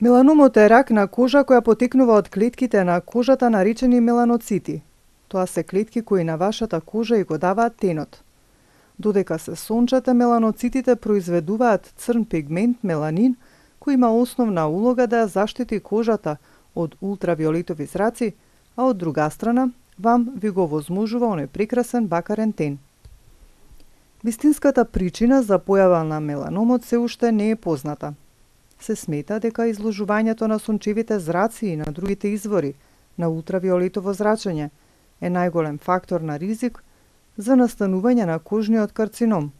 Меланомот е рак на кожа која потекнува од клетките на кожата наречени меланоцити. Тоа се клетки кои на вашата кожа и го даваат тенот. Додека се сончате, меланоцитите произведуваат црн пигмент меланин, кој има основна улога да ја заштити кожата од ултравиолетови зраци, а од друга страна, вам ви го возможува оној прекрасен бакарен тен. Вистинската причина за појава на меланомот се уште не е позната. Се смета дека изложувањето на сончевите зраци и на другите извори на ултравиолетово зрачење е најголем фактор на ризик за настанување на кожниот карцином,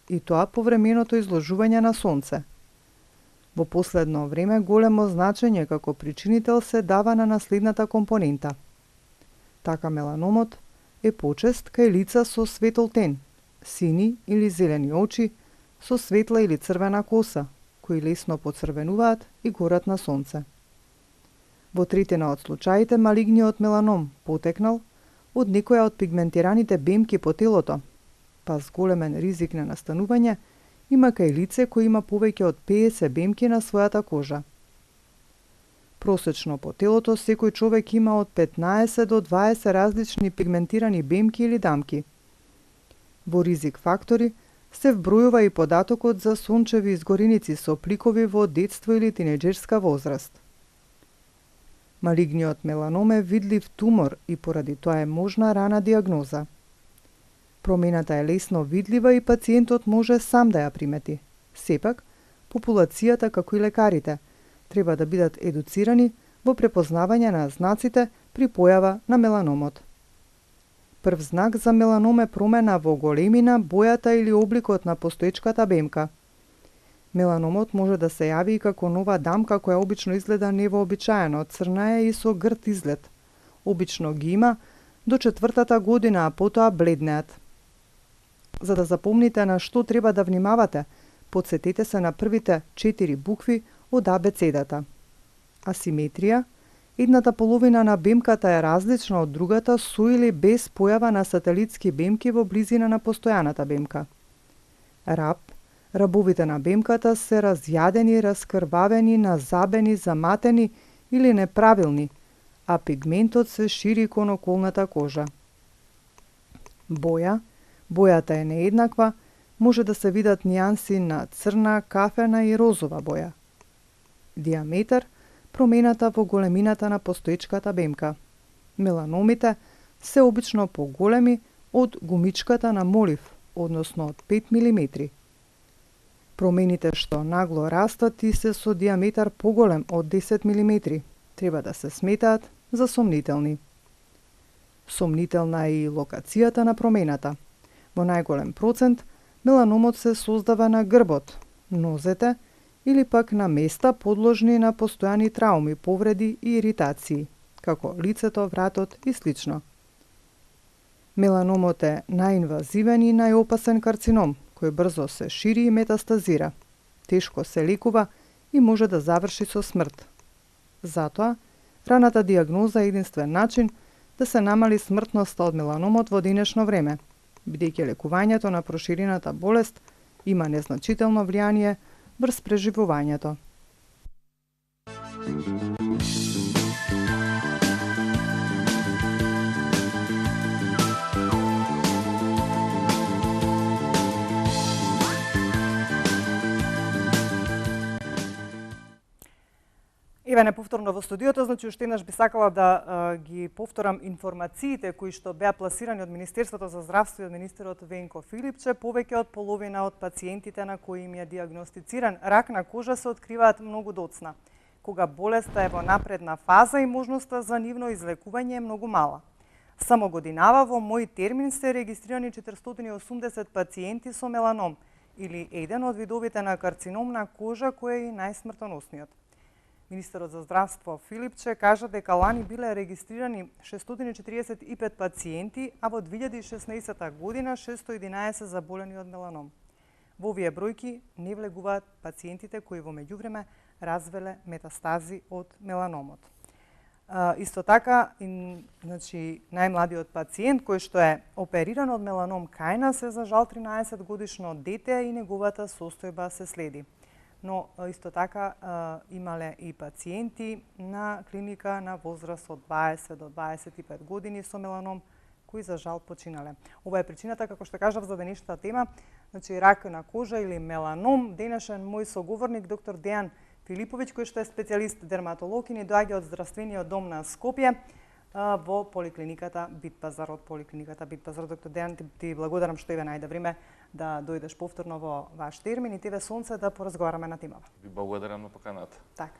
и тоа повременото изложување на сонце. Во последно време големо значење како причинител се дава на наследната компонента. Така меланомот е почест кај лица со светол тен, сини или зелени очи, со светла или црвена коса, кои лесно поцрвенуваат и горат на сонце. Во третина од случаите малигниот меланом потекнал од некоја од пигментираните бемки по телото, па с големен ризик на настанување има кај лице кој има повеќе од 50 бемки на својата кожа. Просечно по телото секој човек има од 15 до 20 различни пигментирани бемки или дамки. Во ризик фактори се вбројува и податокот за сончеви изгореници со пликови во детство или тинеџерска возраст. Малигниот меланом е видлив тумор и поради тоа е можна рана диагноза. Промената е лесно видлива и пациентот може сам да ја примети. Сепак, популацијата како и лекарите треба да бидат едуцирани во препознавање на знаците при појава на меланомот. Прв знак за меланом е промена во големина, бојата или обликот на постоечката бемка. Меланомот може да се јави и како нова дамка која обично изгледа невообичаено, црна е и со грд изглед. Обично ги има до 4-та година, а потоа бледнеат. За да запомните на што треба да внимавате, потсетете се на првите 4 букви од абецедата. Асиметрија. Едната половина на бемката е различна од другата со или без појава на сателитски бемки во близина на постојаната бемка. Раб. Рабовите на бемката се разјадени, раскрвавени, назабени, заматени или неправилни, а пигментот се шири кон околната кожа. Боја. Бојата е нееднаква, може да се видат нијанси на црна, кафена и розова боја. Диаметар. Промената во големината на постоечката бемка. Меланомите се обично поголеми од гумичката на молив, односно од 5 мм. Промените што нагло растат и се со диаметар поголем од 10 мм треба да се сметаат за сомнителни. Сомнителна е и локацијата на промената. Во најголем процент меланомот се создава на грбот, нозете или пак на места подложни на постојани трауми, повреди и иритации, како лицето, вратот и слично. Меланомот е најинвазивен и најопасен карцином, кој брзо се шири и метастазира, тешко се лекува и може да заврши со смрт. Затоа, раната диагноза е единствен начин да се намали смртноста од меланомот во денешно време, бидејќи лекувањето на проширената болест има незначително влијание врз преживувањето. Еве неповторно во студиото, значи уште еднаш би сакала да ги повторам информациите кои што беа пласирани од Министерството за здравство и од министерот Венко Филипче. Повеќе од половина од пациентите на кои им е диагностициран рак на кожа се откриваат многу доцна, кога болеста е во напредна фаза и можноста за нивно излекување е многу мала. Само годинава во мој термин се регистрирани 480 пациенти со меланом, или еден од видовите на карцином на кожа кој е и најсмртоносниот. Министерот за здравство Филипче кажа дека лани биле регистрирани 645 пациенти, а во 2016 година 611 заболени од меланом. Во овие бројки не влегуваат пациентите кои во меѓувреме развеле метастази од меланомот. Исто така, значи, најмладиот пациент кој што е опериран од меланом кај нас е за жал 13 годишно дете и неговата состојба се следи. но исто така имале и пациенти на клиника на возраст од 20 до 25 години со меланом, кои за жал починале. Ова е причината, како што кажав, за денешната тема, значи рак на кожа или меланом. Денешен мој соговорник, доктор Дејан Филиповиќ, кој што е специјалист дерматолог и ни доаѓа од Здравствениот дом на Скопје во поликлиниката Битпазар, од поликлиниката Битпазар. Доктор Дејан, ти благодарам што еве најде време да дојдеш повторно во ваш термин и тебе сонце да поразговараме на темава. Ви благодарам на поканата. Так.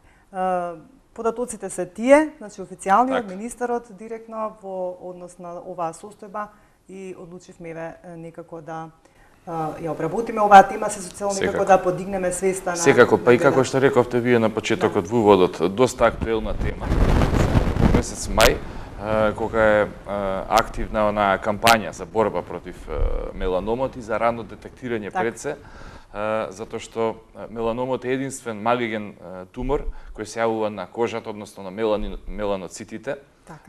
Податоците се тие, значи официјалниот, так, министерот директно во однос на оваа состојба и одлучивме еве некако да ја обработиме оваа тема, се со цел некако да подигнеме свеста на... Секако, па и како што рековте вие на почетокот во уводот, доста актуелна тема. Во месец мај, кога е активна онаа кампања за борба против меланомот и за рано детектирање пред се, затоа што меланомот е единствен малиген тумор кој се јавува на кожата, односно на меланоцитите,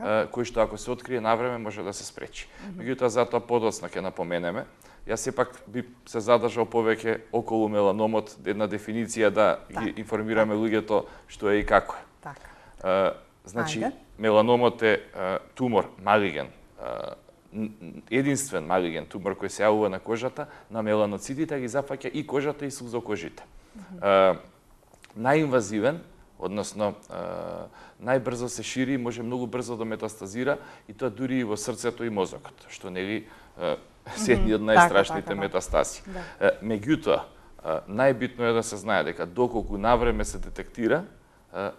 кој што ако се открие навреме може да се спречи. Меѓутоа затоа подоцна ќе напоменеме. Јас сепак би се задржал повеќе околу меланомот, една дефиниција да ги информираме луѓето што е и како е. Така. Значи, меланомот е тумор малиген, единствен малиген тумор кој се јавува на кожата, на меланоцитите ги зафаќа и кожата и сузокожите. Најинвазивен, односно најбрзо се шири, може многу брзо да метастазира и тоа дури и во срцето и мозокот, што нели се едни од најстрашните метастази. Меѓутоа, најбитно е да се знае дека доколку навреме се детектира,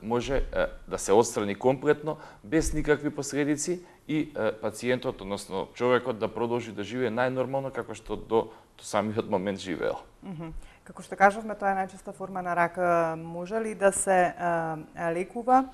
може да се отстрани комплетно, без никакви последици и пациентот, односно човекот, да продолжи да живее најнормално како што до самиот момент живеел. Како што кажавме, тоа е најчеста форма на рак. Може ли да се лекува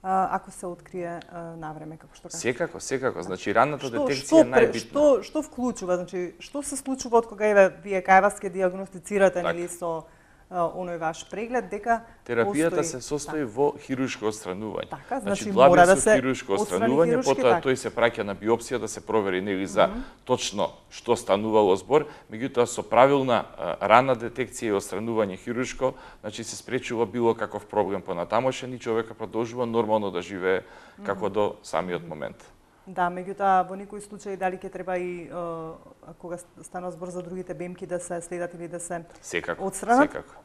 ако се открие навреме, како што кажа? Секако. Значи, ранната детекција е најбитна. Што вклучува? Значи, што се случува од кога вие кај вас ке диагностицирате нели со оној ваш преглед, дека терапијата се состои во хируршко отстранување. Така, значи мора да се хируршко отстранување, потоа тој се праќа на биопсија да се провери нели за точно што станувало збор, меѓутоа со правилна рана детекција и отстранување хируршко, значи се спречува било каков проблем понатамошен и човекот продолжува нормално да живее како до самиот момент. Да, меѓутоа во некои случаи дали ќе треба и кога станува збор за другите бемки да се следат или да се отстранат? Секако.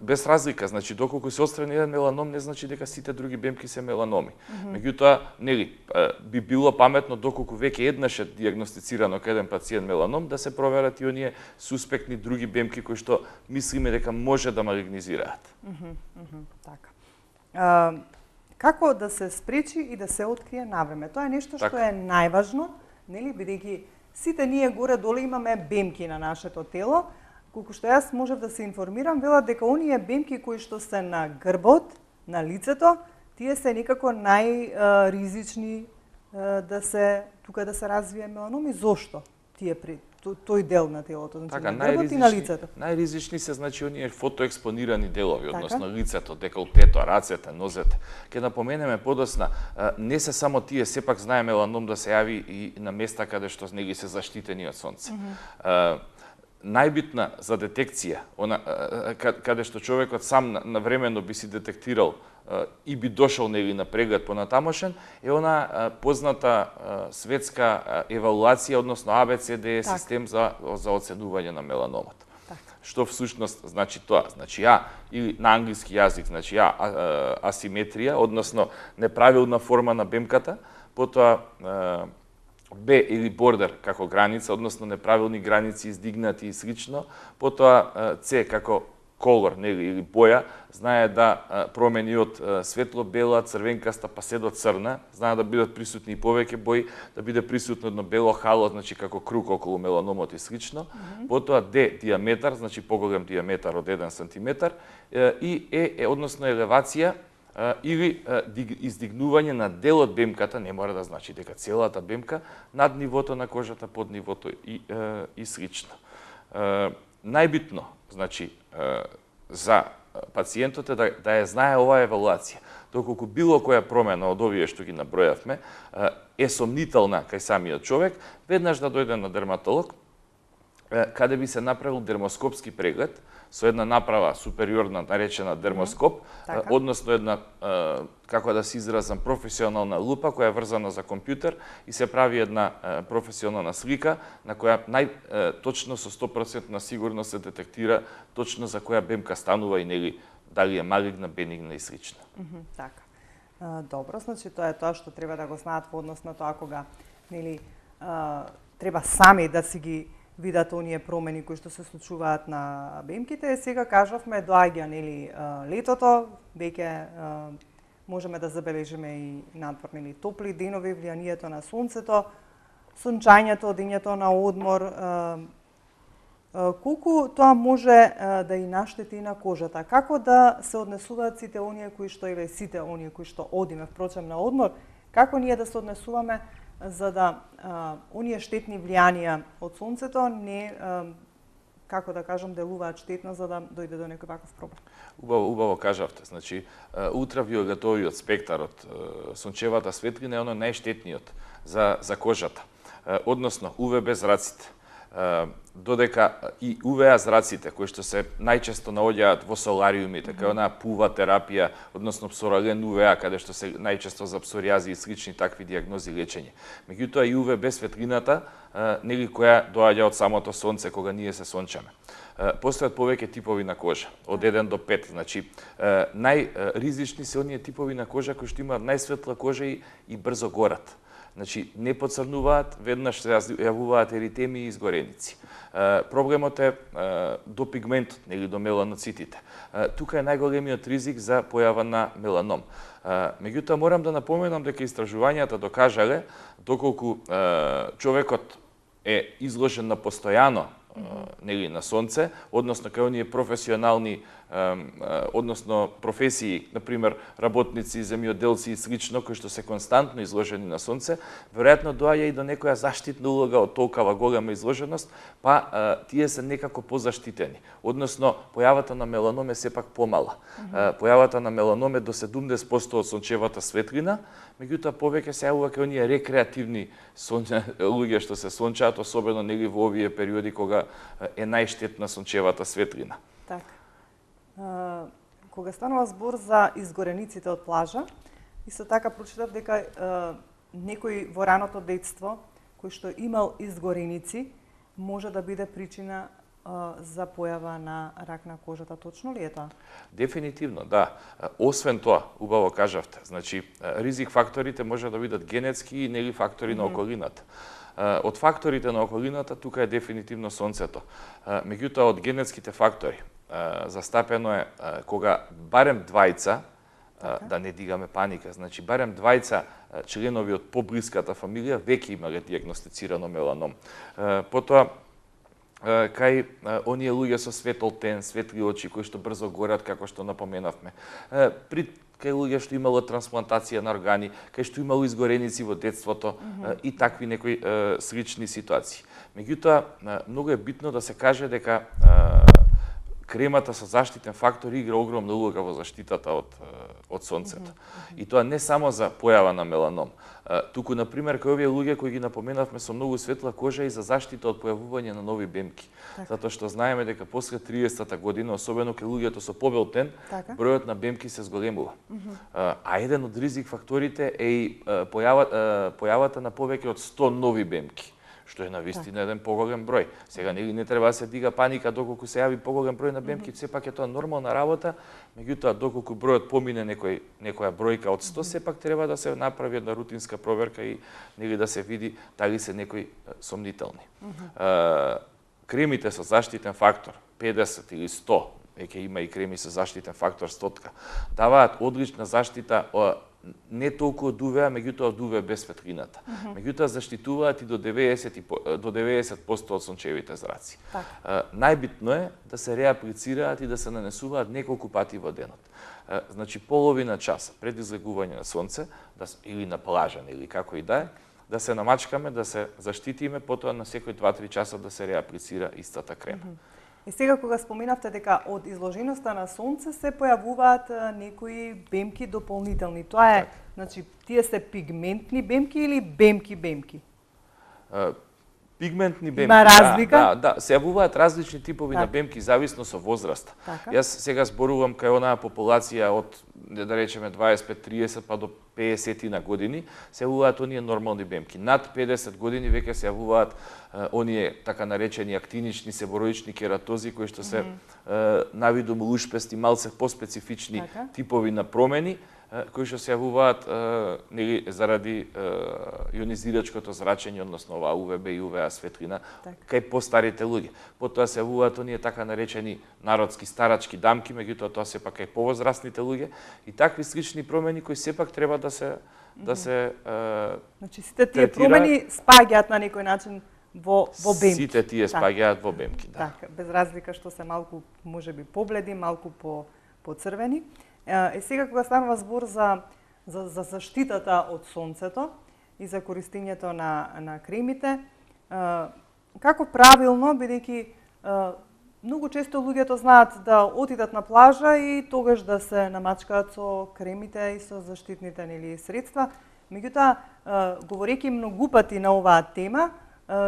Без разлика, значи доколку се отстрани еден меланом не значи дека сите други бемки се меланоми. Меѓутоа, нели, би било паметно доколку веќе еднаш е диагностицирано кај еден пациент меланом да се проверат и оние суспектни други бемки кои што мислиме дека може да малигнизираат. Така. Како да се спречи и да се открие навреме? Тоа е нешто што е најважно, нели, бидејќи сите ние горе-долу имаме бемки на нашето тело. Колку што јас можев да се информирам, велат дека оние бемки кои што се на грбот, на лицето, тие се некако најризични тука да се развие меланом. И зошто тие тој дел на телото, значи на грбот и на лицето? Најризични се, значи, оние фотоекспонирани делови, односно лицето, деколтето, рацете, нозете. Ке напоменеме подоцна, не се само тие, сепак знае меланом да се јави и на места каде што неги се заштитени од сонце. Најбитна за детекција, каде што човекот сам навремено би си детектирал и би дошол нели на преглед понатамошен, е она позната светска евалуација, односно ABCD систем за оценување на меланомот. Што всушност значи тоа? Значи или на англиски јазик, значи асиметрија, односно неправилна форма на бемката, потоа Б или бордер како граница, односно неправилни граници издигнати и слично, потоа С како колор, нели, или боја, знае да промени од светло-бела, црвенкаста, па се до црна, знае да бидат присутни и повеќе бои, да биде присутно едно бело хало, значи како круг околу меланомот и слично, потоа Д диаметар, значи поголем диаметар од 1 сантиметар, и Е односно елевација, или издигнување на дел од бемката, не мора да значи дека целата бемка, над нивото на кожата, под нивото и слично. Најбитно, значи, за пациентот е да ја знае оваа евалуација. Доколку било која промена од овие што ги набројавме е сомнителна кај самиот човек, веднаш да дојде на дерматолог, каде би се направил дермоскопски преглед со една направа супериорна наречена дермоскоп, Така. односно една, како да се изразам, професионална лупа која е врзана за компјутер и се прави една професионална слика на која точно со 100% сигурност се детектира точно за која бемка станува и нели дали е малигна, бенигна и слично. Така. Добро, значи тоа е тоа што треба да го знаат во однос на тоа кога нели треба сами да си ги видат оние промени кои што се случуваат на бемките. Сега кажавме доаѓа нели летото, веќе можеме да забележиме и надвор нели топли денови, влијанието на сонцето, сончањето, дењето на одмор, колку тоа може да и наштети на кожата. Како да се однесуваат сите оние кои што одиме впрочем на одмор, како ние да се однесуваме за да оние штетни влијанија од сонцето не, како да кажам, делуваат штетно за да дојде до некој ваков проблем. Убаво кажавте. Значи, ултравиолетовиот спектар од сончевата светлина е оно најштетниот за кожата. Односно, УВБ зраците. Додека и УВА зраците, кои што се најчесто наоѓаат во солариуми, така онаа пува терапија, односно псорален УВА, каде што се најчесто за псориази и слични такви диагнози и лечење. Меѓутоа и УВБ светлината, нели која доаѓа од самото сонце кога ние се сончаме. Постојат повеќе типови на кожа, од 1 до 5, значи најризични се оние типови на кожа кои што имаат најсветла кожа и брзо горат. Значи, не поцрнуваат, веднаш се јавуваат еритеми и изгореници. Проблемот е до пигментот, нели до меланоцитите. Тука е најголемиот ризик за појава на меланом. Меѓутоа, морам да напоменам дека истражувањата докажале доколку човекот е изложен на постојано нели на сонце, односно кај оние професионални односно професии, на пример работници, земјоделци и слично, кои што се константно изложени на сонце, веројатно доаѓа и до некоја заштитна улога од толкава голема изложеност, па тие се некако позаштитени. Односно, појавата на меланом е сепак помала. Појавата на меланом е до 70% од сончевата светлина, меѓутоа повеќе се јавува кај оние рекреативни луѓе што се сончаат, особено нели во овие периоди кога е најштетна сончевата светлина. Така. Кога станува збор за изгорениците од плажа, исто така прочитав дека некој во раното детство кој што имал изгореници може да биде причина за појава на рак на кожата. Точно ли е тоа? Дефинитивно, да. Освен тоа, убаво кажавте, значи ризик факторите може да бидат генетски и нели фактори на околината. Од факторите на околината тука е дефинитивно сонцето. Меѓутоа од генетските фактори застапено е кога барем двајца, да не дигаме паника, значи барем двајца членови од поблиската фамилија веќе имале диагностицирано меланом. Потоа кај оние луѓе со светол тен, светли очи кои што брзо горат, како што напоменавме. Кај луѓе што имало трансплантација на органи, кај што имало изгореници во детството и такви некои слични ситуации. Меѓутоа, многу е битно да се каже дека кремата со заштитен фактор игра огромна улога во заштитата од сонцето. И тоа не само за појава на меланом. Туку, например, кај овие луѓе кои ги напоменавме со многу светла кожа и за заштита од појавување на нови бемки. Затоа што знаеме дека после 30-та година, особено кај луѓето со побел тен, бројот на бемки се зголемува. А еден од ризик факторите е и појавата на повеќе од 100 нови бемки, што е навистина еден поголем број. Сега не треба да се дига паника доколку се јави поголем број на бемки, сепак е тоа нормална работа, меѓутоа доколку бројот помине некоја бројка од 100, сепак треба да се направи една рутинска проверка и да се види дали се некои сомнителни. Кремите со заштитен фактор 50 или 100, веќе има и креми со заштитен фактор 100, даваат одлична заштита не толку од УВА, меѓутоа од УВ без светлината. Меѓутоа заштитуваат и до 90% од сончевите зраци. Најбитно е да се реаплицираат и да се нанесуваат неколку пати во денот. Значи половина часа пред излегување на сонце или на плажа или како и да е, да се намачкаме, да се заштитиме, потоа на секој 2-3 часа да се реаплицира истата крема. И сега кога споменавте дека од изложеноста на сонце се појавуваат некои бемки дополнителни, тоа е, значи, тие се пигментни бемки или бемки? Пигментни бемки. Има разлика? Да, се јавуваат различни типови на Така. бемки зависно со возраст. Така. Јас сега зборувам кај онаа популација од да речеме 25-30 па до 50 на години, се јавуваат оние нормални бемки. Над 50 години веќе се јавуваат оние така наречени актинични себороични кератози кои што се навидум лушпести, малце поспецифични Така. типови на промени кои што се јавуваат нели заради ионизирачкото зрачење, односно ова УВБ и УВА светлина кај постарите луѓе. Потоа се јавуваат оние така наречени народски старачки дамки, меѓутоа тоа се пак кај повозрастните луѓе и такви слични промени кои сепак треба да се Значи сите тие промени спаѓаат на некој начин во бемки. Сите тие спаѓаат во бемки, да. Така, без разлика што се малку можеби побледи, малку по црвени. Сега кога станува збор за заштитата од сонцето и за користењето на кремите, како правилно, бидејќи многу често луѓето знаат да отидат на плажа и тогаш да се намачкаат со кремите и со заштитните средства. Меѓутоа, говорејќи многу пати на оваа тема,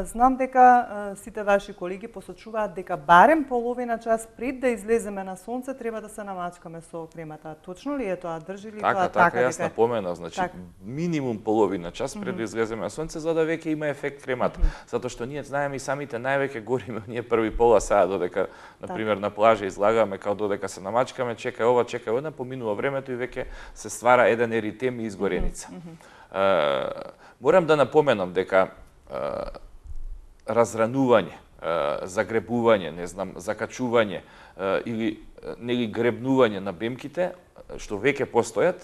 знам дека сите ваши колеги посочуваат дека барем половина час пред да излеземе на сонце треба да се намачкаме со кремата. Точно ли е тоа? Држи ли тоа така? Така, јас напоменав, значи минимум половина час пред да излеземе на сонце за да веќе има ефект кремата. Затоа што ние знаеме и самите највеќе гориме ние први пола саат додека на пример на плажа излагаме као додека се намачкаме, чекај ова, чекај она, поминува времето и веќе се ствара еден еритем и изгореница. Морам да напоменам дека разранување, загребување, не знам, закачување или нели гребнување на бемките што веќе постојат,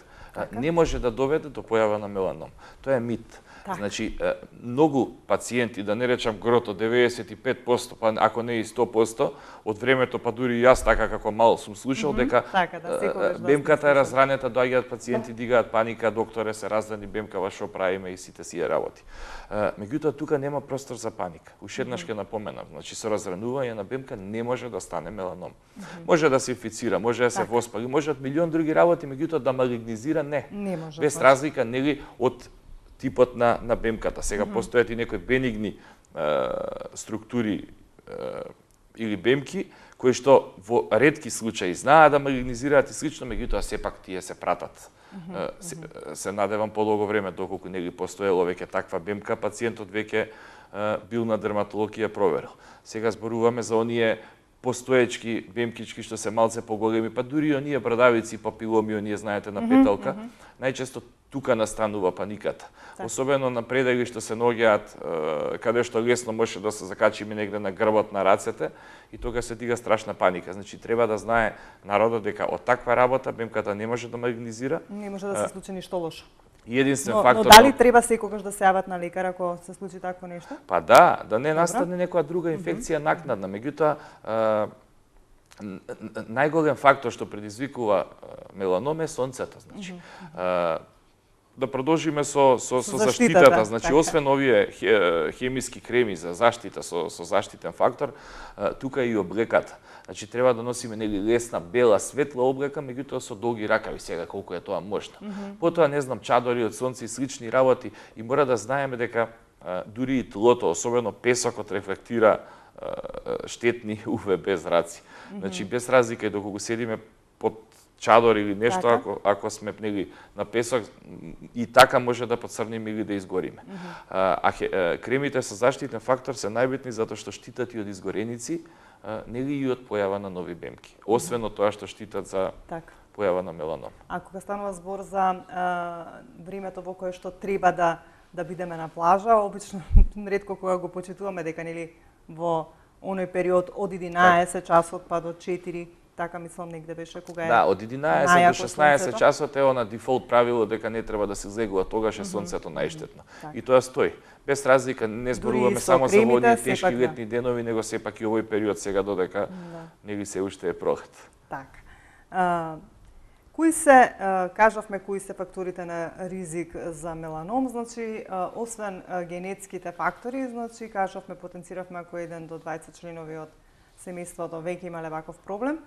не може да доведе до појава на меланом. Тоа е мит. Значи, многу пациенти, да не речам грото, 95%, па ако не и 100%, од времето, па дури и јас така како мал сум слушал, дека бемката е разранета, доаѓаат пациенти, дигаат паника, докторе се разрани бемкава, шо правиме и сите си ја работи. Меѓутоа, тука нема простор за паника. Уште еднаш ќе напоменам, значи со разранување на бемка не може да стане меланом. Може да се инфицира, може да се воспали, може од милион други работи, меѓутоа да малигнизира не. Без разлика нели од типот на бемката. Сега постојат и некои бенигни структури или бемки кои што во ретки случаи знаат да малигнизираат и слично, меѓутоа сепак тие се пратат. Се надевам подолго време доколку нели постоело веќе таква бемка, пациентот веќе бил на дерматолог и ја проверил. Сега зборуваме за оние постоечки бемкички што се малце поголеми, па дури и оние брадавици, папиломи, оние знаете на петалка, најчесто тука настанува паниката. Особено на предели што се наоѓаат каде што лесно може да се закачиме негде на грбот на рацете и тога се дига страшна паника. Значи треба да знае народот дека од таква работа бемката не може да малигнизира. Не може да се случи ништо лошо. Единствен фактор. Но дали треба секогаш да се јават на лекар ако се случи такво нешто? Па да не настане некоја друга инфекција накнадна. Меѓутоа најголем фактор што предизвикува меланом е сонцето, значи. Да продолжиме со заштитата, значи освен овие хемиски креми за заштита со заштитен фактор, тука и облеката. Значи треба да носиме нели лесна, бела, светла облека, меѓутоа со долги ракави, сега колку е тоа можно. Потоа не знам, чадори од сонце и слични работи и мора да знаеме дека дури и тлото, особено песокот рефлектира штетни УВБ зраци. Значи без разлика и доколку седиме под чадор или нешто, ако сме нели на песок, и така може да поцрниме или да изгориме. Кремите со заштитен фактор се најбитни затоа што штитат и од изгореници, нели и од појава на нови бемки. Освен од тоа што штитат за појава на меланом. А кога станува збор за времето во кое што треба да бидеме на плажа, обично ретко кога го почитуваме дека нели во оној период од 11 часот па до 4, така мислам негде беше кога е. Да, од 11 до 16 часот е она дефолт правило дека не треба да се излегува, тогаш е сонцето најштетно. И тоа стои. Без разлика не зборуваме само за овие тешки летни денови, него сепак и овој период сега додека нели се уште е пролет. Така. Кои се, кажавме, кои се факторите на ризик за меланом, значи, освен генетските фактори, значи, кажавме, потенциравме ако 1 до 20 членови од семејството веќе имале ваков проблем,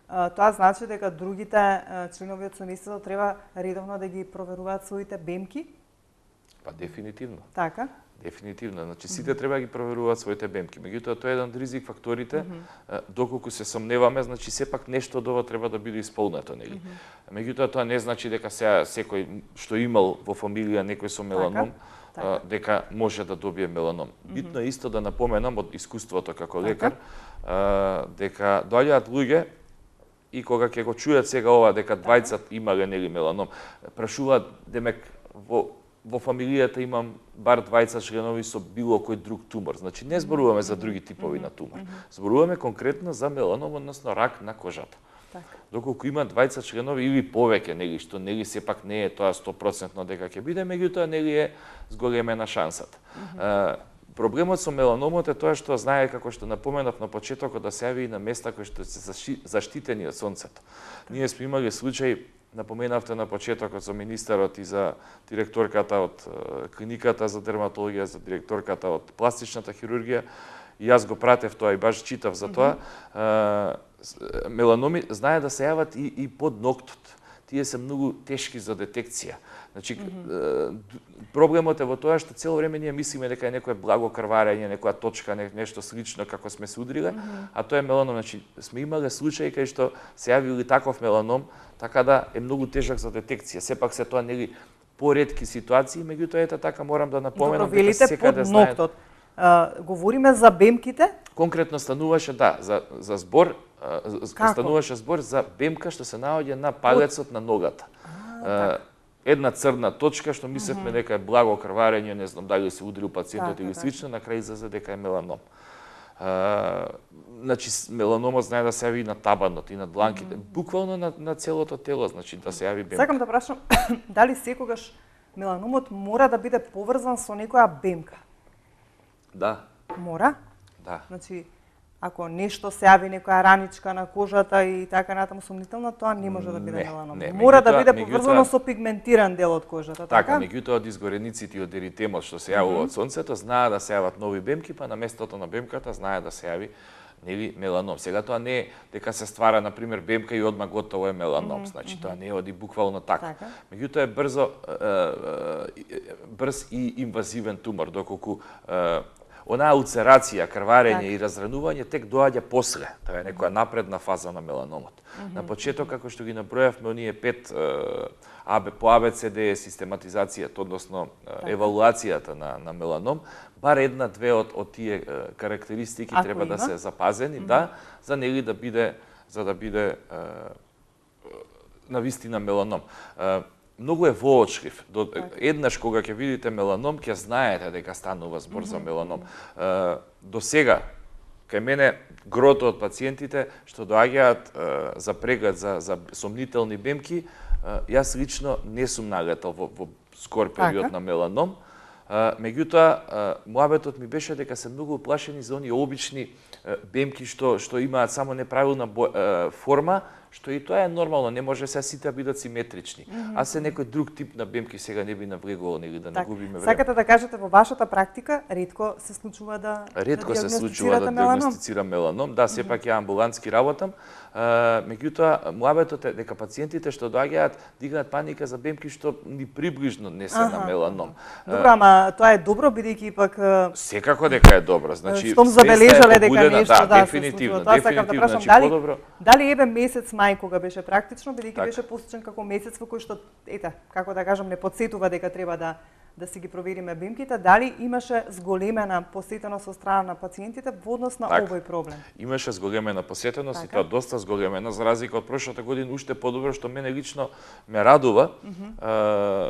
тоа значи дека другите членови од семејството треба редовно да ги проверуваат своите бемки? Па дефинитивно. Така? Дефинитивно, значи сите треба да ги проверуваат своите бемки. Меѓутоа тоа е еден од ризик факторите, доколку се сомневаме, значи сепак нешто од ова треба да биде исполнето, нели? Меѓутоа тоа не значи дека сега секој што имал во фамилија некој со меланом, дека може да добие меланом. Битно е исто да напоменам од искуството како лекар, дека доаѓаат луѓе и кога ќе го чујат сега ова дека двајцата имале нели меланом, прашуваат демек во фамилијата имам бар двајца членови со било кој друг тумор. Значи не зборуваме за други типови на тумор. Зборуваме конкретно за меланом, односно рак на кожата. Доколку има двајца членови или повеќе, нели, што нели сепак не е тоа 100% дека ќе биде, меѓутоа нели е зголемена шансата. Проблемот со меланомот е тоа што знае, како што напоменав на почетокот, да се јави и на места кои што се заштитени од сонцето. Ние сме имали случај, напоменавте на почетокот за министерот и за директорката од клиниката за дерматологија, за директорката од пластичната хирургија, и јас го пратев тоа и баш читав за тоа. Меланоми знае да се јават и под ноктот. Тие се многу тешки за детекција. Значи, проблемот е во тоа што цело време ние мислиме дека е некое благо крварење, некоја точка, нешто слично како сме се удриле, а тоа е меланом. Значи, сме имале случаи кај што се јавили таков меланом, така да е многу тежак за детекција. Сепак се тоа нели поретки ситуации, меѓутоа ета така морам да напоменам дека секаде знаат. Говориме за бемките? Конкретно стануваше за збор, стануваше збор за бемка што се наоѓа на палецот на ногата. Една црна точка што мислевме дека е благо крварење, не знам дали се удрил пациентот или слично, на крај излезе дека е меланом. Значи меланомот знае да се јави и на табанот, и на дланките, буквално на целото тело, значи да се јави бемка. Сакам да прашам дали секогаш меланомот мора да биде поврзан со некоја бемка? Да. Мора? Да. Значи, ако нешто се јави некоја раничка на кожата и така натаму сомнително, тоа не може да биде меланом. Мора да биде поврзано со пигментиран дел од кожата, така? Така, меѓутоа од изгорениците и од еритемот што се јавува од сонцето, знаат да се јават нови бемки, па на местото на бемката знае да се јави нели меланом. Сега тоа не е дека се ствара на пример бемка и одма готово е меланом, значи тоа не оди буквално така. Меѓутоа е брз и инвазивен тумор, доколку онаа улцерација, крварење и разранување тек доаѓа после. Тоа е некоја напредна фаза на меланомот. На почеток, како што ги набројавме, оние 5 по ABCD систематизацијата, односно евалуацијата на меланом, бар една-две од тие карактеристики треба да се запазени, за нели да биде навистина меланом. Многу е воочлив. Еднаш кога ќе видите меланом, ќе знаете дека станува збор за меланом. До сега, кај мене, грото од пациентите што доаѓаат за преглед за сомнителни бемки, јас лично не сум налетал во скор период на меланом. Меѓутоа, муабетот ми беше дека се многу уплашени за оние обични бемки што имаат само неправилна форма, што и тоа е нормално, не може се сите бидат симетрични. А се некој друг тип на бемки сега не би навлегувал или да не губиме време. Сакате да кажете во вашата практика ретко се случува да диагностицирам меланом. Да, сепак ја амбулантски работам. Меѓутоа, муабетот е дека пациентите што доаѓаат дигнат паника за бемки што ни приближно не се на меланом. Добро, ама тоа е добро бидејќи ипак секако дека е добро. Значи, штом забележале дека нешто дефинитивно, тоа сакам да прашам дали еве месец мај кога беше практично, бидејќи беше посечен како месец во кој што како да кажам, не потсетува дека треба да си ги провериме бемките, дали имаше зголемена посетеност од страна на пациентите во однос на овој проблем? Имаше зголемена посетеност и тоа доста зголемена, за разлика од прошлата година, уште подобро, што мене лично ме радува.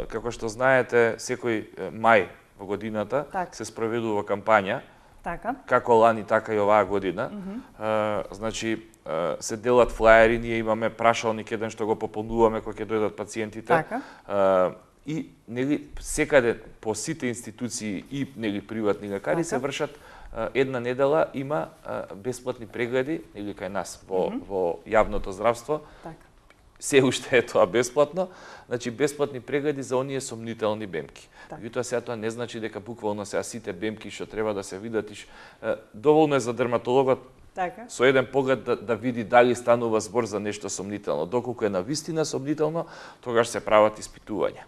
Како што знаете, секој мај во годината се спроведува кампања, како лани, така и оваа година. Значи, се делат флаери, ние имаме прашалник еден што го пополнуваме кога ќе дојдат пациентите. И нели секаде по сите институции и нели приватни лекари се вршат една недела има бесплатни прегледи или кај нас во јавното здравство. Се уште е тоа бесплатно, значи бесплатни прегледи за оние сомнителни бемки. Меѓутоа сега тоа не значи дека буквално сега сите бемки што треба да се видат, доволно е за дерматологот Така. Со еден поглед да види дали станува збор за нешто сомнително. Доколку е навистина сомнително, тогаш се прават испитувања.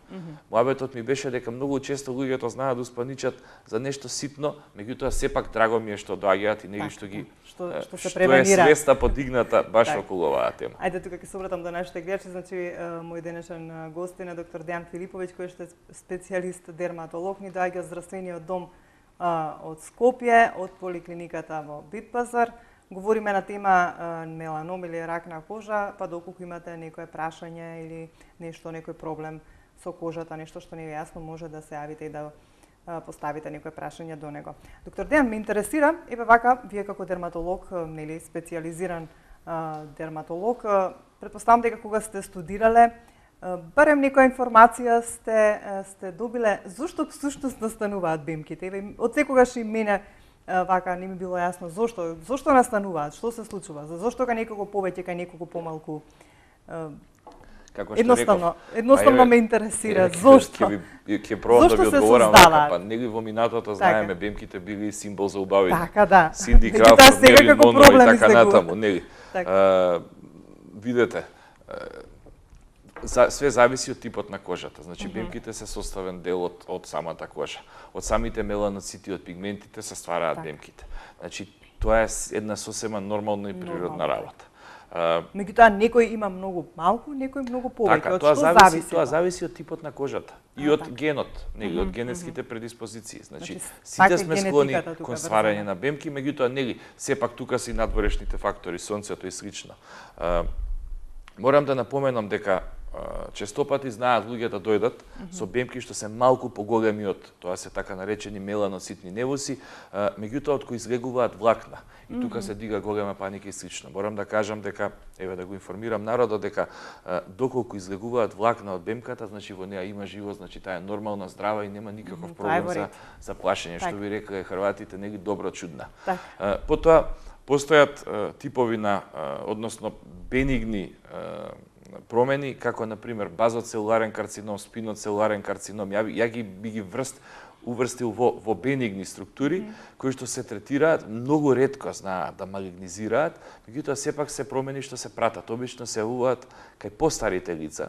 Муабетот ми беше дека многу често луѓето знаат да успаничат за нешто ситно, меѓутоа сепак драго ми е што доаѓаат и нели што ги што се што превенира. е свеста подигната баш околу оваа тема. Ајде тука ќе се обратам до нашите гледачи, значи мој денешен гостин е доктор Дејан Филиповиќ, кој е специјалист дерматолог, ни доаѓа здравствениот дом од Скопје, од поликлиниката во Битпазар. Говориме на тема меланом или рак на кожа, па доколку имате некое прашање или нешто, некој проблем со кожата, нешто што не е јасно, може да се јавите и да поставите некој прашање до него. Доктор Дејан, ме интересира, еве вака, вие како дерматолог, нели специјализиран дерматолог, претпоставам дека кога сте студирале, барем некоја информација сте добиле зошто всушност настануваат бемките. Еве од секогаш и мене вака не ми било јасно зошто настануваат, што се случува, зошто кај некого повеќе, кај некого помалку. Како што Едноставно ме интересира зошто. Ќе пробам да ви одговорам вака, па нели во минатото знаеме бемките били символ за убавина. Така, да. Синди Крафт, Мерлин Монро и така натаму, нели. Видете, све зависи од типот на кожата. Значи, бемките се составен дел од самата кожа. Од самите меланоцити, од пигментите се ствараат бемките. Значи, тоа е една сосема нормална и природна работа. Меѓутоа, некој има многу малку, некој многу повеќе. Така, од што зависи? Тоа зависи од типот на кожата и од генот, нели, од генетските предиспозиции. Значи, сите сме склони кон стварање на бемки, меѓутоа, нели, сепак тука се и надворешните фактори, сонцето и слично. Морам да напоменам дека честопати знаат луѓе да дојдат со бемки што се малку поголеми од тоа се така наречени меланоцитни невуси, меѓутоа од кои излегуваат влакна. И тука се дига голема паника и слично. Морам да кажам дека, еве да го информирам народот дека доколку излегуваат влакна од бемката, значи во неа има живот, значи таа е нормална, здрава и нема никаков проблем за плашење, што ви рекле хрватите, нели добро чудна. Потоа постојат типови на, односно бенигни промени, како например базоцелуларен карцином, спиноцелуларен карцином, ја ги уврстил во бенигни структури, кои што се третираат, многу ретко знаат да малигнизираат, меѓутоа сепак се промени што се пратат. Обично се јавуваат кај постарите лица,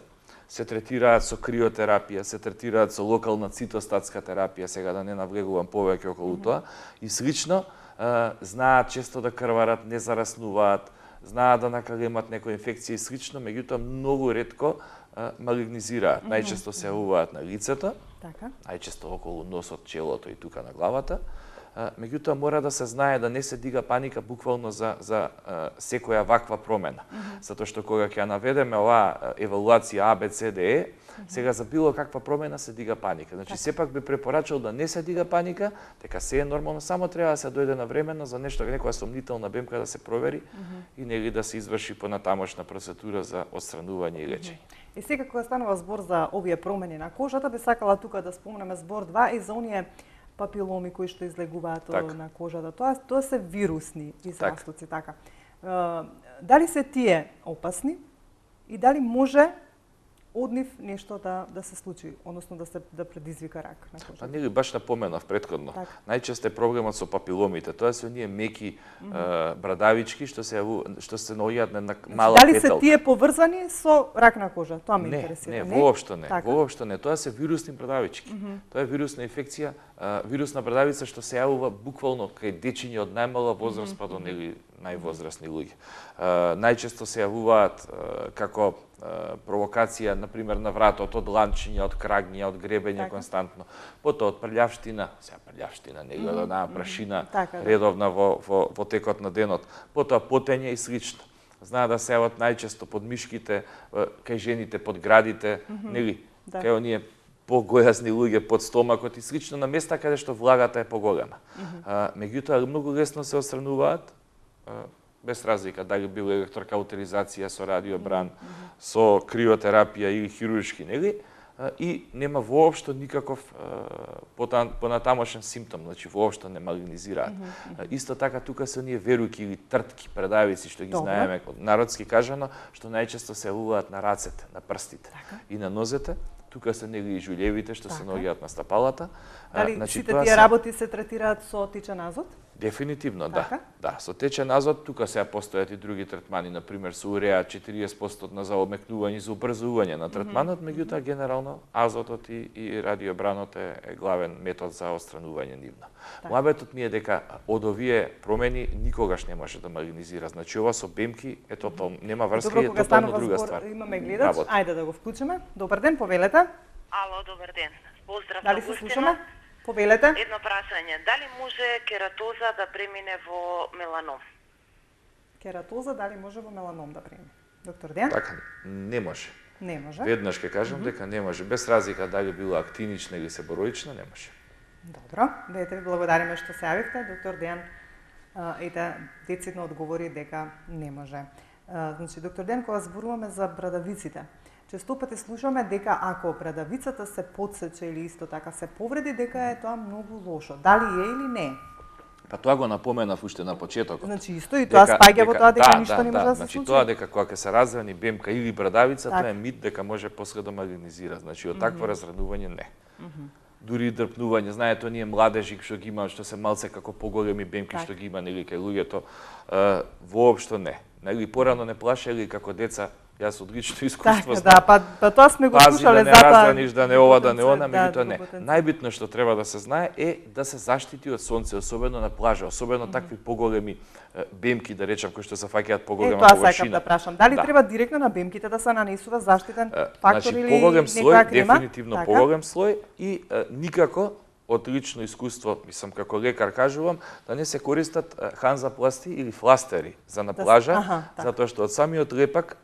се третираат со криотерапија, се третираат со локална цитостатска терапија, сега да не навлегувам повеќе околу тоа, и слично, знаат често да крварат, не зараснуваат, знаат да накалемат некоја инфекција и слично, меѓутоа многу ретко малигнизираат. Најчесто се јавуваат на лицето, најчесто околу носот, челото и тука на главата. Меѓутоа мора да се знае да не се дига паника буквално за секоја ваква промена. Затоа што кога ќе наведеме оваа евалуација А, Б, С, Д, Е, сега за било каква промена се дига паника. Значи сепак би препорачал да не се дига паника, дека се е нормално, само треба да се дојде навремено за нешто, некоја сомнителна бемка да се провери и нели да се изврши понатамошна процедура за отстранување и лечење. И сега кога станува збор за овие промени на кожата, би сакала тука да спомнеме збор 2 и за оние папиломи кои што излегуваат на кожата. Тоа се вирусни израстоци, така. Дали се тие опасни и дали може од нив нешто да се случи, односно да предизвика рак на кожата? Па нели баш напоменав претходно. Најчесто е проблемот со папиломите. Тоа се оние меки брадавички што се наоѓаат на мала петалка. Дали се тие поврзани со рак на кожа? Тоа ме интересира. Не, воопшто не. Воопшто не. Тоа се вирусни брадавички. Тоа е вирусна инфекција, вирусна брадавица што се јавува буквално кај дечиња од најмала возраст па до нели највозрастни луѓе. Најчесто се јавуваат како провокација, например, на вратот, од ланчиња, од крагња, од гребење константно. Потоа од прљавштина, нели од онаа прашина редовна во текот на денот. Потоа потење и слично. Знаат да се јават најчесто под мишките, кај жените, под градите, нели, кај оние погојазни луѓе под стомакот и слично на места каде што влагата е поголема. Меѓутоа многу лесно се отстрануваат, без разлика дали била електрокаутеризација со радиобран, со криотерапија или хируршки, нели? И нема воопшто никаков понатамошен симптом, значи воопшто не малигнизираат. Исто така тука се оние веруки или тртки, предавици што ги знаеме народски кажано, што најчесто се јавуваат на рацете, на прстите и на нозете. Тука се нели и жулевите што се наоѓаат на стапалата. Дали сите тие работи се третираат со тичен азот? Дефинитивно, Така? да. Со течен азот тука сега постојат и други третмани, на пример со уреа 40% за омекнување, за убрзување на третманот, меѓутоа генерално азотот и радиобранот е главен метод за отстранување нивно. Муабетот ми е дека од овие промени никогаш не може да маргинизира. Значи ова со бемки е тотално нема врска, Добро, е кога тотално станува друга збор, ствар. имаме гледач. Работа. Ајде да го вклучиме. Добар ден, повелете. Ало, добар ден. Поздрав Дали на се гостина. слушаме? Повелете. Едно прашање. Дали може кератоза да премине во меланом? Кератоза дали може во меланом да приеме? Доктор Дејан? Така, не може. Не може. Веднаш ќе кажам дека не може, без разлика дали била актинична или себороична, не може. Добро. Дете ви благодариме што се јавивте. Доктор Дејан ете децидно одговори дека не може. Значи, доктор Дејан, кога зборуваме за брадавиците, често пати слушаме дека ако брадавицата се подсече или исто така се повреди, дека е тоа многу лошо. Дали е или не е? Па тоа го напоменав уште на почетокот. Значи исто и тоа спаѓа во тоа дека ништо не може да се значи случи. тоа дека кога ќе се разрани бемка или брадавица, Така. тоа е мит дека може после да маргинизира. Значи од такво разранување не. Дури и дрпнување, знаете, оние младежи што ги имаат, што се малце како поголеми бемки Така. што ги има нели кај луѓето, воопшто не. Нели порано не плашели како деца, јас од лично искуство Така, да, па тоа сме го пази слушале да не затоа. разраниш, да не ова, да не она, Да, меѓутоа не. потенци- Најбитно што треба да се знае е да се заштити од сонце, особено на плажа, особено такви поголеми бемки, да речам, кои што се фаќаат поголема Тоа сакам површина. да прашам. Дали Да. треба директно на бемките да се нанесува заштитен фактор Значи, или поголем некоја слој, крема? дефинитивно Така? поголем слој и никако од лично искуство, мислам како лекар кажувам, да не се користат ханзапласти или фластери за на Да, плажа, аха, така. затоа што од самиот лепак,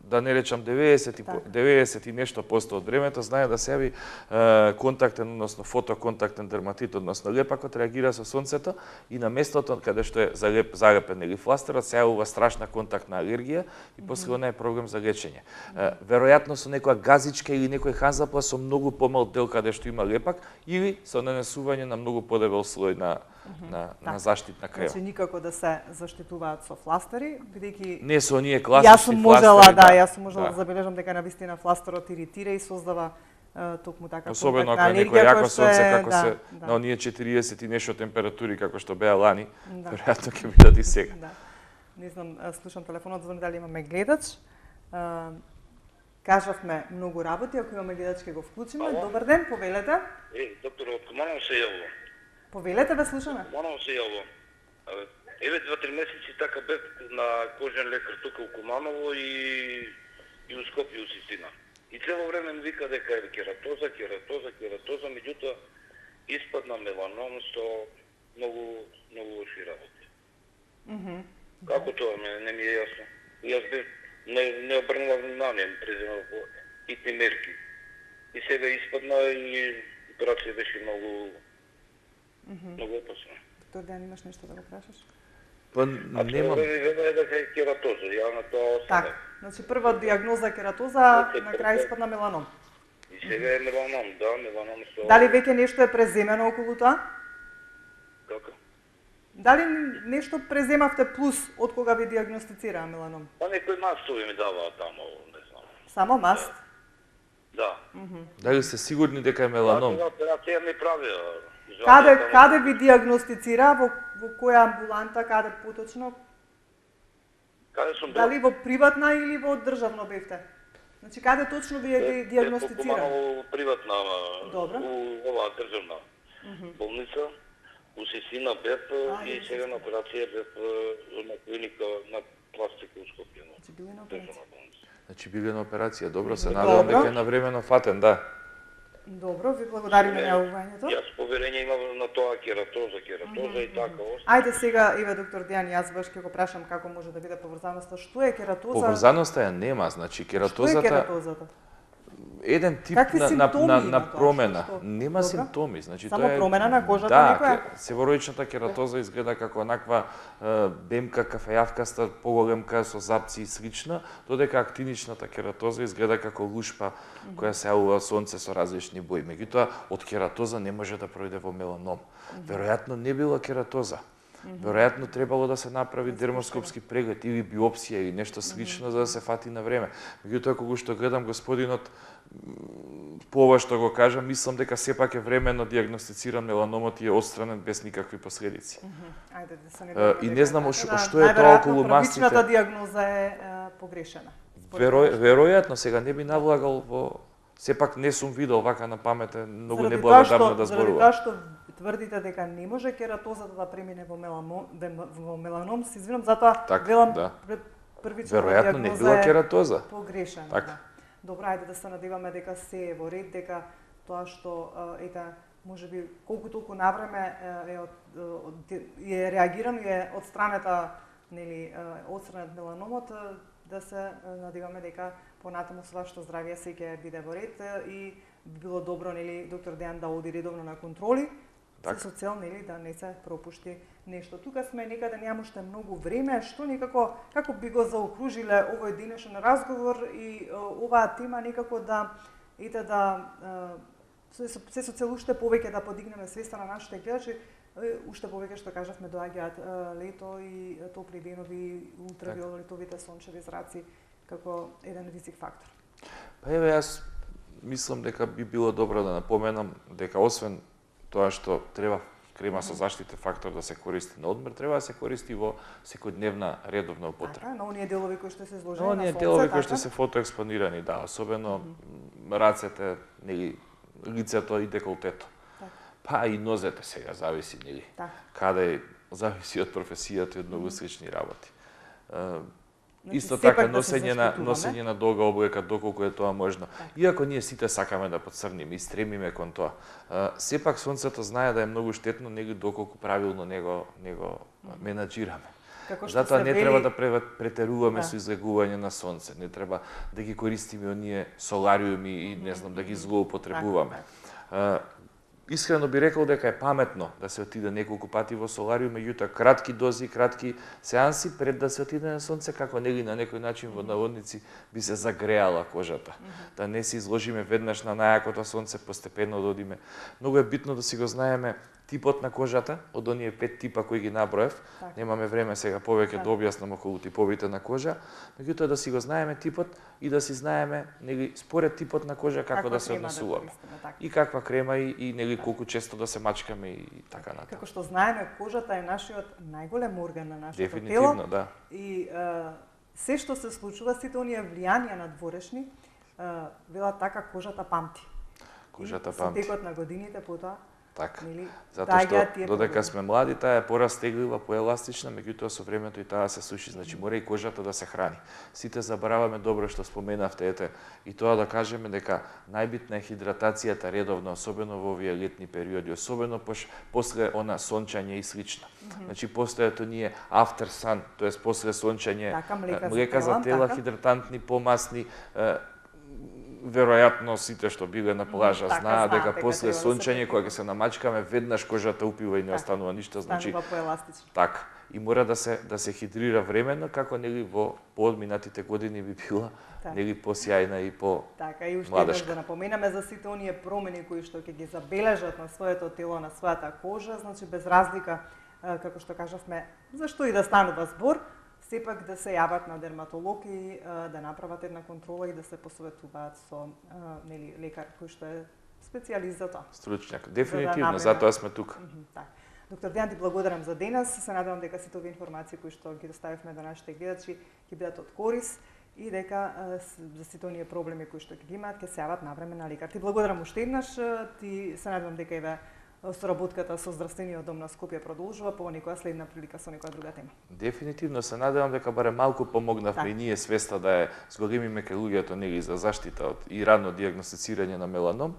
да не речам 90 и нешто посто од времето, знае да се јави контактен, односно фотоконтактен дерматит, односно лепакот реагира со сонцето и на местото каде што е залепен или фластерот се јавува страшна контактна алергија и после она е проблем за лечење. Веројатно со некоја газичка или некој ханзапласт со многу помал дел каде што има лепак или со нанесување на многу подебел слој на заштитна крема. Значи никако да се заштитуваат со фластери, бидејќи Не со оние јас класични сум можела, фластери, јас сум можела да забележам дека навистина фластерот иритира и создава токму така особено ако контактна е некој енергија јако која што сонце е- како да, се да. на оние 40 и нешто температури како што беа лани, Да. веројатно ќе бидат и сега. Да. Не знам, слушам телефонот, звони дали имаме гледач. Кажавме многу работи, ако имаме гледач ќе го вклучиме. Добар ден, повелете. Доктор, од Куманово се јавува. Повелете, ве слушаме. Куманово се јавува. Еве 2-3 месеци така бев на кожен лекар тука у Куманово и у Скопје у Сисина. И цело време ми вика дека е кератоза, меѓутоа испадна меланом со многу лоши работи. Како тоа не ми е јасно. Јас бев не обрнував внимание, преземав по хитни мерки. И сега испадна и операција беше многу опасна. Доктор Дејан, имаш нешто да го прашаш? Па А немам. тоа е дека е кератоза, ја на тоа Така, останав. значи прва диагноза кератоза, на крај испадна меланом. И сега е меланом, да, меланом со... Дали веќе нешто е преземено околу тоа? Како? Дали нешто преземавте плюс од кога ви диагностицираа меланом? Па некои мастови ми даваа тамо, не знам. Само маст? Да. Дали сте сигурни дека е меланом? Тоа операција ми правија. Каде ви диагностицираа, во која амбуланта, каде поточно? Каде сум бил? Дали во приватна или во државно бевте? Значи каде точно ви ја диагностицира? Куманово приватна, Добро. у оваа државна болница, у Сисина бев и ја сега на операција бев на клиника на пластика у Скопје. Значи били на операција. Државна болница. Значи биле на операција, добро, се надевам Добро. дека е навремено фатен, да. Добро, ви благодариме на јавувањето. Јас поверење имам на тоа кератоза и така оста. Ајде сега, еве доктор Дејан, јас баш ќе го прашам како може да биде поврзаноста. Што е кератоза? Поврзаноста ја нема, значи Што е кератозата кератозата? еден тип Какви симптоми има на тоа? промена. Што? Нема Добро. симптоми, значи Само тоа е промена на кожата да, некоја? севороичната кератоза изгледа како онаква бемка кафејавкаста, поголемка со запци и слична, додека актиничната кератоза изгледа како лушпа која се јавува сонце со различни бои. Меѓутоа од кератоза не може да пројде во меланом. Веројатно не била кератоза. Веројатно требало да се направи дермоскопски преглед или биопсија или нешто слично за да се фати на време. Меѓутоа кога што гледам господинот по ова што го кажам, мислам дека сепак е временно диагностициран меланомот и е отстранен без никакви последици. Ајде да се И не знам што е тоа околу мастите. Првичната диагноза е погрешена. Веројатно сега не би навлагал во сепак не сум видел вака на памет, многу неблагодарно да зборувам. Заради тоа што тврдите дека не може кератозата да премине во меланом, се извинам, затоа велам првичната веројатно не била кератоза. Погрешена. Така. Добра, ајде да се надеваме дека се е во ред, дека тоа што можеби колку толку навреме е реагирано и е одстранета, нели, одстранет меланомот, да се надеваме дека понатаму со вашето здравје се ќе биде во ред и би било добро, нели, доктор Дејан да оди редовно на контроли, со цел, нели, да не се пропушти нешто. Тука сме некаде, немаме уште многу време, што некако, како би го заокружиле овој денешен разговор и оваа тема некако да, се со цел уште повеќе да подигнеме свеста на нашите гледачи, уште повеќе што кажавме доаѓаат лето и топли денови, ултравиолетовите сончеви зраци како еден ризик фактор. Па еве, јас мислам дека би било добро да напоменам дека освен тоа што треба крема со заштитен фактор да се користи на одмор, треба да се користи во секојдневна редовна употреба. Така, на оние делови кои што се изложени на сонце, оние делови кои што се фотоекспонирани, да, особено рацете, нели, лицето и деколтето. Па и нозете сега зависи, нели? Каде зависи од професијата и од многу слични работи. Исто така носење на долга облека доколку е тоа можно. Иако ние сите сакаме да поцрниме и стремиме кон тоа, сепак сонцето знае да е многу штетно него доколку правилно него менаџираме. Затоа не треба да претеруваме со излегување на сонце, не треба да ги користиме оние солариуми и не знам да ги злоупотребуваме. Искрено би рекол дека е паметно да се отиде неколку пати во солариум, меѓутоа кратки дози, кратки сеанси пред да се отиде на сонце, како нели на некој начин во наводници би се загреала кожата. Да не се изложиме веднаш на најакото сонце, постепено да одиме. Многу е битно да си го знаеме типот на кожата, од оние 5 типа кои ги наброев. Немаме време сега повеќе да објаснам околу типовите на кожа, меѓутоа да си го знаеме типот и да си знаеме нели според типот на кожа како да се однесуваме. И каква крема и нели колку често да се мачкаме и така натаму. Како што знаеме, кожата е нашиот најголем орган на нашето тело. Дефинитивно, да. И се што се случува, сите оние влијанија надворешни, велат така, кожата памти. Кожата памти. памти. Со текот на годините потоа, така. Нели, затоа што додека сме млади, таа е порастеглива, поеластична, меѓутоа со времето и таа се суши, значи мора и кожата да се храни. Сите забораваме добро што споменавте, ете, и тоа да кажеме дека најбитна е хидратацијата редовна, особено во овие летни периоди, особено после она сончање и слично. Значи постојат оние after sun, тоест после сончање, млека за тела, хидратантни, помасни, веројатно сите што биле на плажа знаат дека после сончање кога ќе се намачкаме веднаш кожата упива и не останува ништо, значи така. И мора да се хидрира времено како нели во поодминатите години би била нели посјајна и по така и уште еднаш да напоменаме за сите оние промени кои што ќе ги забележат на своето тело, на својата кожа, значи без разлика како што кажавме, зашто и да станува збор, сепак да се јават на дерматолог и да направат една контрола и да се посоветуваат со нели лекар кој што е специјалист за тоа. Стручњак, дефинитивно, затоа сме тука. Доктор Дејан, ти благодарам за денес. Се надевам дека сите овие информации кои што ги доставивме до нашите гледачи ќе бидат од корис и дека за сите оние проблеми кои што ги имаат ќе се јават навреме на лекар. Ти благодарам уште еднаш. Ти се надевам дека еве соработката со Здравствениот дом на Скопје продолжува по некоја следна прилика со некоја друга тема. Дефинитивно се надевам дека барем малку помогнавме и ние свеста да е зголемиме кај луѓето нели за заштита од и рано дијагностицирање на меланом,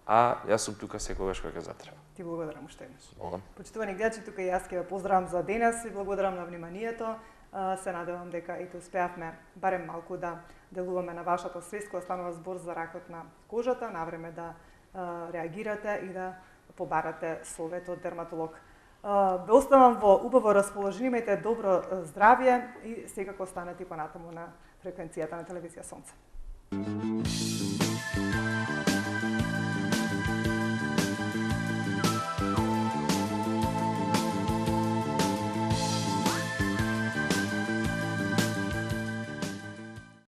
а јас сум тука секогаш кога ќе затреба. Ти благодарам уште еднаш. Молам. Почитувани гледачи, тука и јас ќе ве поздравам за денес и благодарам на вниманието. Се надевам дека ете успеавме барем малку да делуваме на вашата свест кога станува збор за ракот на кожата, навреме да реагирате и да побарате совет од дерматолог. Ве оставам во убаво расположение, имајте добро здравје и секако останете понатаму на фреквенцијата на телевизија Сонце.